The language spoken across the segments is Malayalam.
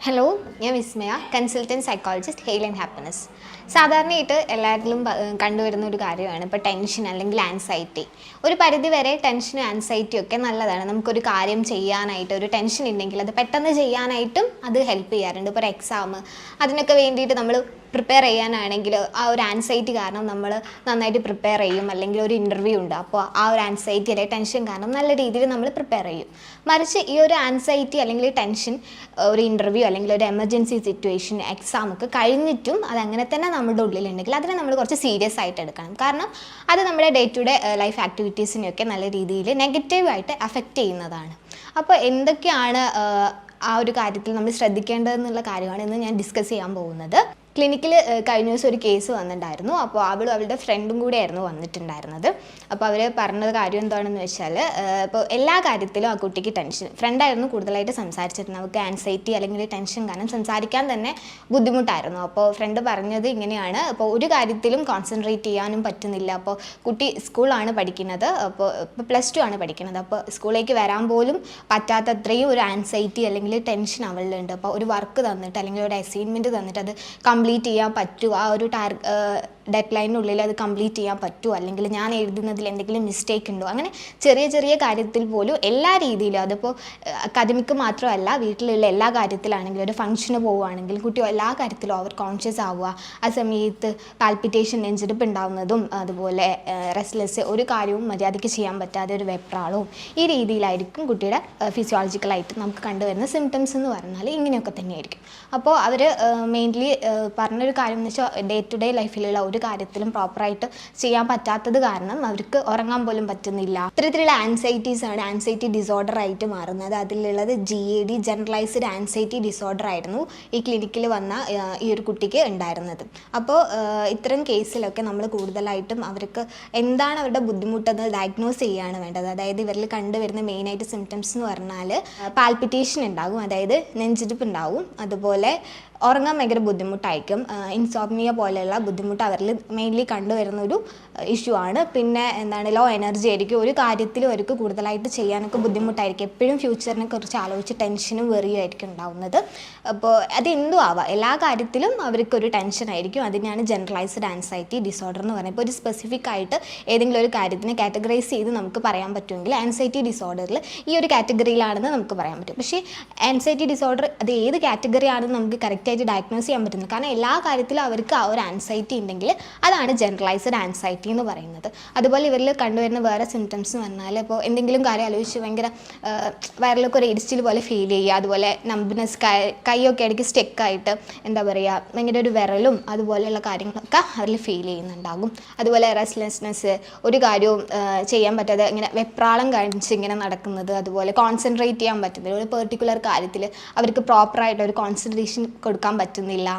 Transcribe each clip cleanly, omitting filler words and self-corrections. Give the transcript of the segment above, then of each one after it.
ഹലോ, ഞാൻ Vismaya, consultant psychologist hale and happiness. സാധാരണയായിട്ട് എല്ലാവരിലും കണ്ടുവരുന്ന ഒരു കാര്യമാണ് ഇപ്പോൾ ടെൻഷൻ അല്ലെങ്കിൽ ആൻസൈറ്റി. ഒരു പരിധി വരെ ടെൻഷനും ആൻസൈറ്റിയും ഒക്കെ നല്ലതാണ്. നമുക്കൊരു കാര്യം ചെയ്യാനായിട്ട് ഒരു ടെൻഷൻ ഉണ്ടെങ്കിൽ അത് പെട്ടെന്ന് ചെയ്യാനായിട്ടും അത് ഹെൽപ്പ് ചെയ്യാറുണ്ട്. ഇപ്പോൾ ഒരു എക്സാം അതിനൊക്കെ വേണ്ടിയിട്ട് നമ്മൾ പ്രിപ്പയർ ചെയ്യാനാണെങ്കിൽ ആ ഒരു ആൻസൈറ്റി കാരണം നമ്മൾ നന്നായിട്ട് പ്രിപ്പയർ ചെയ്യും. അല്ലെങ്കിൽ ഒരു ഇൻ്റർവ്യൂ ഉണ്ട്, അപ്പോൾ ആ ഒരു ആൻസൈറ്റി അല്ലെങ്കിൽ ടെൻഷൻ കാരണം നല്ല രീതിയിൽ നമ്മൾ പ്രിപ്പയർ ചെയ്യും. മറിച്ച് ഈ ഒരു ആൻസൈറ്റി അല്ലെങ്കിൽ ടെൻഷൻ ഒരു ഇൻ്റർവ്യൂ അല്ലെങ്കിൽ ഒരു എമർജൻസി സിറ്റുവേഷൻ എക്സാം ഒക്കെ കഴിഞ്ഞിട്ടും അതങ്ങനെ തന്നെ നമ്മുടെ ഉള്ളിലുണ്ടെങ്കിൽ അതിനെ നമ്മൾ കുറച്ച് സീരിയസ് ആയിട്ട് എടുക്കണം. കാരണം അത് നമ്മുടെ ഡേ ടു ഡേ ലൈഫ് ആക്ടിവിറ്റീസിനെയൊക്കെ നല്ല രീതിയിൽ നെഗറ്റീവായിട്ട് അഫക്റ്റ് ചെയ്യുന്നതാണ്. അപ്പോൾ എന്തൊക്കെയാണ് ആ ഒരു കാര്യത്തിൽ നമ്മൾ ശ്രദ്ധിക്കേണ്ടതെന്നുള്ള കാര്യമാണ് ഇന്ന് ഞാൻ ഡിസ്കസ് ചെയ്യാൻ പോകുന്നത്. ക്ലിനിക്കിൽ കഴിഞ്ഞ ദിവസം ഒരു കേസ് വന്നിട്ടുണ്ടായിരുന്നു. അപ്പോൾ അവളുടെ ഫ്രണ്ടും കൂടെയായിരുന്നു വന്നിട്ടുണ്ടായിരുന്നത്. അപ്പോൾ അവർ പറഞ്ഞത് കാര്യം എന്താണെന്ന് വെച്ചാൽ, ഇപ്പോൾ എല്ലാ കാര്യത്തിലും ആ കുട്ടിക്ക് ടെൻഷൻ, ഫ്രണ്ടായിരുന്നു കൂടുതലായിട്ട് സംസാരിച്ചിരുന്നത്. അവൾക്ക് ആൻസൈറ്റി അല്ലെങ്കിൽ ടെൻഷൻ കാരണം സംസാരിക്കാൻ തന്നെ ബുദ്ധിമുട്ടായിരുന്നു. അപ്പോൾ ഫ്രണ്ട് പറഞ്ഞത് ഇങ്ങനെയാണ്, അപ്പോൾ ഒരു കാര്യത്തിലും കോൺസെൻട്രേറ്റ് ചെയ്യാനും പറ്റുന്നില്ല. അപ്പോൾ കുട്ടി സ്കൂളാണ് പഠിക്കുന്നത്, അപ്പോൾ ഇപ്പോൾ +2 ആണ് പഠിക്കുന്നത്. അപ്പോൾ സ്കൂളിലേക്ക് വരാൻ പോലും പറ്റാത്തത്രയും ഒരു ആൻസൈറ്റി അല്ലെങ്കിൽ ടെൻഷൻ അവളിലുണ്ട്. അപ്പോൾ ഒരു വർക്ക് തന്നിട്ട് അല്ലെങ്കിൽ ഒരു അസൈൻമെൻറ്റ് തന്നിട്ട് അത് കംപ്ലീറ്റ് ചെയ്യാൻ പറ്റുമോ, ആ ഒരു ഡെഡ് ലൈനിനുള്ളിൽ അത് കംപ്ലീറ്റ് ചെയ്യാൻ പറ്റുമോ, അല്ലെങ്കിൽ ഞാൻ എഴുതുന്നതിൽ എന്തെങ്കിലും മിസ്റ്റേക്ക് ഉണ്ടോ, അങ്ങനെ ചെറിയ ചെറിയ കാര്യത്തിൽ പോലും എല്ലാ രീതിയിലും, അതിപ്പോൾ അക്കാദമിക്ക് മാത്രമല്ല വീട്ടിലുള്ള എല്ലാ കാര്യത്തിലാണെങ്കിലും, ഒരു ഫംഗ്ഷന് പോവുകയാണെങ്കിൽ കുട്ടി എല്ലാ കാര്യത്തിലും ഓവർ കോൺഷ്യസ് ആവുക, ആ സമയത്ത് പാൽപിറ്റേഷൻ, നെഞ്ചെടുപ്പ് ഉണ്ടാവുന്നതും, അതുപോലെ റെസ്റ്റ്ലെസ്, ഒരു കാര്യവും മര്യാദയ്ക്ക് ചെയ്യാൻ പറ്റാതെ ഒരു വെപ്രാളവും, ഈ രീതിയിലായിരിക്കും കുട്ടിയുടെ ഫിസിയോളജിക്കലായിട്ട് നമുക്ക് കണ്ടുവരുന്ന സിംറ്റംസ് എന്ന് പറഞ്ഞാൽ ഇങ്ങനെയൊക്കെ തന്നെയായിരിക്കും. അപ്പോൾ അവർ മെയിൻലി പറഞ്ഞൊരു കാര്യം എന്ന് വെച്ചാൽ ഡേ ടു ഡേ ലൈഫിലുള്ള ഒരു കാര്യത്തിലും പ്രോപ്പറായിട്ട് ചെയ്യാൻ പറ്റാത്തത് കാരണം അവർക്ക് ഉറങ്ങാൻ പോലും പറ്റുന്നില്ല. ഇത്തരത്തിലുള്ള ആൻസൈറ്റീസ് ആണ് ആൻസൈറ്റി ഡിസോർഡർ ആയിട്ട് മാറുന്നത്. അതിലുള്ളത് GAD, ജനറലൈസ്ഡ് ആൻസൈറ്റി ഡിസോർഡർ ആയിരുന്നു ഈ ക്ലിനിക്കിൽ വന്ന ഈ ഒരു കുട്ടിക്ക് ഉണ്ടായിരുന്നത്. അപ്പോൾ ഇത്തരം കേസിലൊക്കെ നമ്മൾ കൂടുതലായിട്ടും അവർക്ക് എന്താണ് അവരുടെ ബുദ്ധിമുട്ടെന്ന് ഡയഗ്നോസ് ചെയ്യുകയാണ് വേണ്ടത്. അതായത് ഇവരിൽ കണ്ടുവരുന്ന മെയിനായിട്ട് സിംറ്റംസ് എന്ന് പറഞ്ഞാൽ പാൽപിറ്റേഷൻ ഉണ്ടാകും, അതായത് നെഞ്ചിടിപ്പ് ഉണ്ടാവും, അതുപോലെ ഉറങ്ങാൻ ഭയങ്കര ബുദ്ധിമുട്ടായിരിക്കും, ഇൻസോംനിയ പോലെയുള്ള ബുദ്ധിമുട്ട് അവരിൽ മെയിൻലി കണ്ടുവരുന്ന ഒരു ഇഷ്യൂ ആണ്. പിന്നെ എന്താണ്, ലോ എനർജി ആയിരിക്കും, ഒരു കാര്യത്തിലും അവർക്ക് കൂടുതലായിട്ട് ചെയ്യാനൊക്കെ ബുദ്ധിമുട്ടായിരിക്കും, എപ്പോഴും ഫ്യൂച്ചറിനെ കുറിച്ച് ആലോചിച്ച് ടെൻഷനും വെറിയും ആയിരിക്കും ഉണ്ടാവുന്നത്. അപ്പോൾ അതെന്തും ആവാം, എല്ലാ കാര്യത്തിലും അവർക്കൊരു ടെൻഷൻ ആയിരിക്കും. അതിനാണ് ജനറലൈസ്ഡ് ആൻസൈറ്റി ഡിസോർഡർ എന്ന് പറയുന്നത്. ഇപ്പോൾ ഒരു സ്പെസിഫിക് ആയിട്ട് ഏതെങ്കിലും ഒരു കാര്യത്തിനെ കാറ്റഗറൈസ് ചെയ്ത് നമുക്ക് പറയാൻ പറ്റുമെങ്കിൽ ആൻസൈറ്റി ഡിസോർഡറിൽ ഈ ഒരു കാറ്റഗറിയിലാണെന്ന് നമുക്ക് പറയാൻ പറ്റും. പക്ഷേ ആൻസൈറ്റി ഡിസോർഡർ അത് ഏത് കാറ്റഗറി ആണെന്ന് നമുക്ക് കറക്റ്റായിട്ട് ഡയഗ്നോസ് ചെയ്യാൻ പറ്റുന്നത്. കാരണം എല്ലാ കാര്യത്തിലും അവർക്ക് ആ ഒരു ആൻസൈറ്റി ഉണ്ടെങ്കിൽ അതാണ് ജനറലൈസ്ഡ് ആൻസൈറ്റി എന്ന് പറയുന്നത്. അതുപോലെ ഇവരിൽ കണ്ടുവരുന്ന വേറെ സിംറ്റംസ് എന്ന് പറഞ്ഞാൽ, ഇപ്പോൾ എന്തെങ്കിലും കാര്യം ആലോചിച്ച് ഭയങ്കര വയറിലൊക്കെ ഒരു ഇടിച്ചിൽ പോലെ ഫീൽ ചെയ്യുക, അതുപോലെ നംബ്നെസ്, കൈയൊക്കെ ഇടയ്ക്ക് സ്റ്റെക്കായിട്ട് എന്താ പറയുക, ഭയങ്കര ഒരു വിരലും അതുപോലെയുള്ള കാര്യങ്ങളൊക്കെ അവരിൽ ഫീൽ ചെയ്യുന്നുണ്ടാകും. അതുപോലെ റെസ്റ്റ്ലെസ്നെസ്, ഒരു കാര്യവും ചെയ്യാൻ പറ്റാതെ ഇങ്ങനെ വെപ്രാളം കാണിച്ച് ഇങ്ങനെ നടക്കുന്നത്, അതുപോലെ കോൺസെൻട്രേറ്റ് ചെയ്യാൻ പറ്റുന്നില്ല, ഒരു പെർട്ടിക്കുലർ കാര്യത്തിൽ അവർക്ക് പ്രോപ്പറായിട്ട് ഒരു കോൺസെൻട്രേഷൻ കൊടുക്കാൻ പറ്റുന്നില്ല.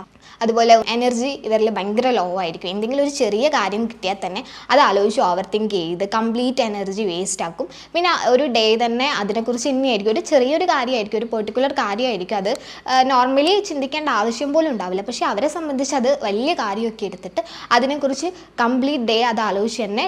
അതുപോലെ എനർജി ഇവരിൽ ഭയങ്കര ലോ ആയിരിക്കും. എന്തെങ്കിലും ഒരു ചെറിയ കാര്യം കിട്ടിയാൽ തന്നെ അത് ആലോചിച്ച് ഓവർ തിങ്ക് ചെയ്ത് കംപ്ലീറ്റ് എനർജി വേസ്റ്റ് ആക്കും. പിന്നെ ഒരു ഡേ തന്നെ അതിനെക്കുറിച്ച് ഇനിയായിരിക്കും, ഒരു ചെറിയൊരു കാര്യമായിരിക്കും, ഒരു പെർട്ടിക്കുലർ കാര്യമായിരിക്കും, അത് നോർമലി ചിന്തിക്കേണ്ട ആവശ്യം പോലും ഉണ്ടാവില്ല. പക്ഷേ അവരെ സംബന്ധിച്ച് അത് വലിയ കാര്യമൊക്കെ എടുത്തിട്ട് അതിനെക്കുറിച്ച് കംപ്ലീറ്റ് ഡേ അത് ആലോചിച്ച് തന്നെ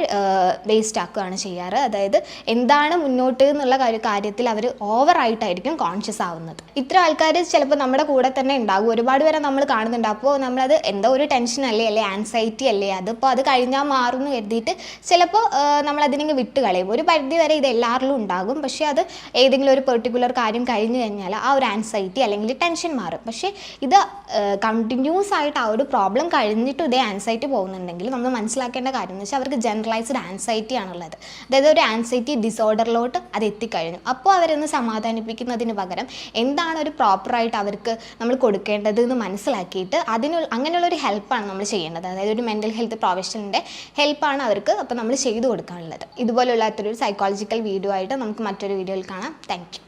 വേസ്റ്റ് ആക്കുകയാണ് ചെയ്യാറ്. അതായത് എന്താണ് മുന്നോട്ട് എന്നുള്ള കാര്യത്തിൽ അവർ ഓവറായിട്ടായിരിക്കും കോൺഷ്യസ് ആവുന്നത്. ഇത്ര ആൾക്കാർ ചിലപ്പോൾ നമ്മുടെ കൂടെ തന്നെ ഉണ്ടാകും, ഒരുപാട് പേരെ നമ്മൾ കാണുന്നുണ്ട്. അപ്പോൾ നമ്മളത് എന്തോ ഒരു ടെൻഷൻ അല്ലേ ആൻസൈറ്റി അല്ലേ, അതിപ്പോൾ അത് കഴിഞ്ഞാൽ മാറും എന്ന് കരുതിയിട്ട് ചിലപ്പോൾ നമ്മളതിനെ വിട്ട് കളയും. ഒരു പരിധി വരെ ഇത് എല്ലാവരിലും ഉണ്ടാകും, പക്ഷേ അത് ഏതെങ്കിലും ഒരു പെർട്ടിക്കുലർ കാര്യം കഴിഞ്ഞ് കഴിഞ്ഞാൽ ആ ഒരു ആൻസൈറ്റി അല്ലെങ്കിൽ ടെൻഷൻ മാറും. പക്ഷേ ഇത് കണ്ടിന്യൂസ് ആയിട്ട് ആ ഒരു പ്രോബ്ലം കഴിഞ്ഞിട്ട് ഇതേ ആൻസൈറ്റി പോകുന്നുണ്ടെങ്കിൽ നമ്മൾ മനസ്സിലാക്കേണ്ട കാര്യം എന്ന് വെച്ചാൽ അവർക്ക് ജനറലൈസ്ഡ് ആൻസൈറ്റി ആണുള്ളത്. അതായത് ഒരു ആൻസൈറ്റി ഡിസോർഡറിലോട്ട് അത് എത്തിക്കഴിഞ്ഞു. അപ്പോൾ അവരൊന്ന് സമാധാനിപ്പിക്കുന്നതിന് പകരം എന്താണ് ഒരു പ്രോപ്പറായിട്ട് അവർക്ക് നമ്മൾ കൊടുക്കേണ്ടത് എന്ന് മനസ്സിലാക്കിയിട്ട് അങ്ങനെയുള്ളൊരു ഹെൽപ്പാണ് നമ്മൾ ചെയ്യേണ്ടത്. അതായത് ഒരു മെൻ്റൽ ഹെൽത്ത് പ്രൊഫഷണലിൻ്റെ ഹെൽപ്പാണ് അവർക്ക് അപ്പോൾ നമ്മൾ ചെയ്തു കൊടുക്കാനുള്ളത്. ഇതുപോലുള്ള ഒരു സൈക്കോളജിക്കൽ വീഡിയോ ആയിട്ട് നമുക്ക് മറ്റൊരു വീഡിയോയിൽ കാണാം. Thank you.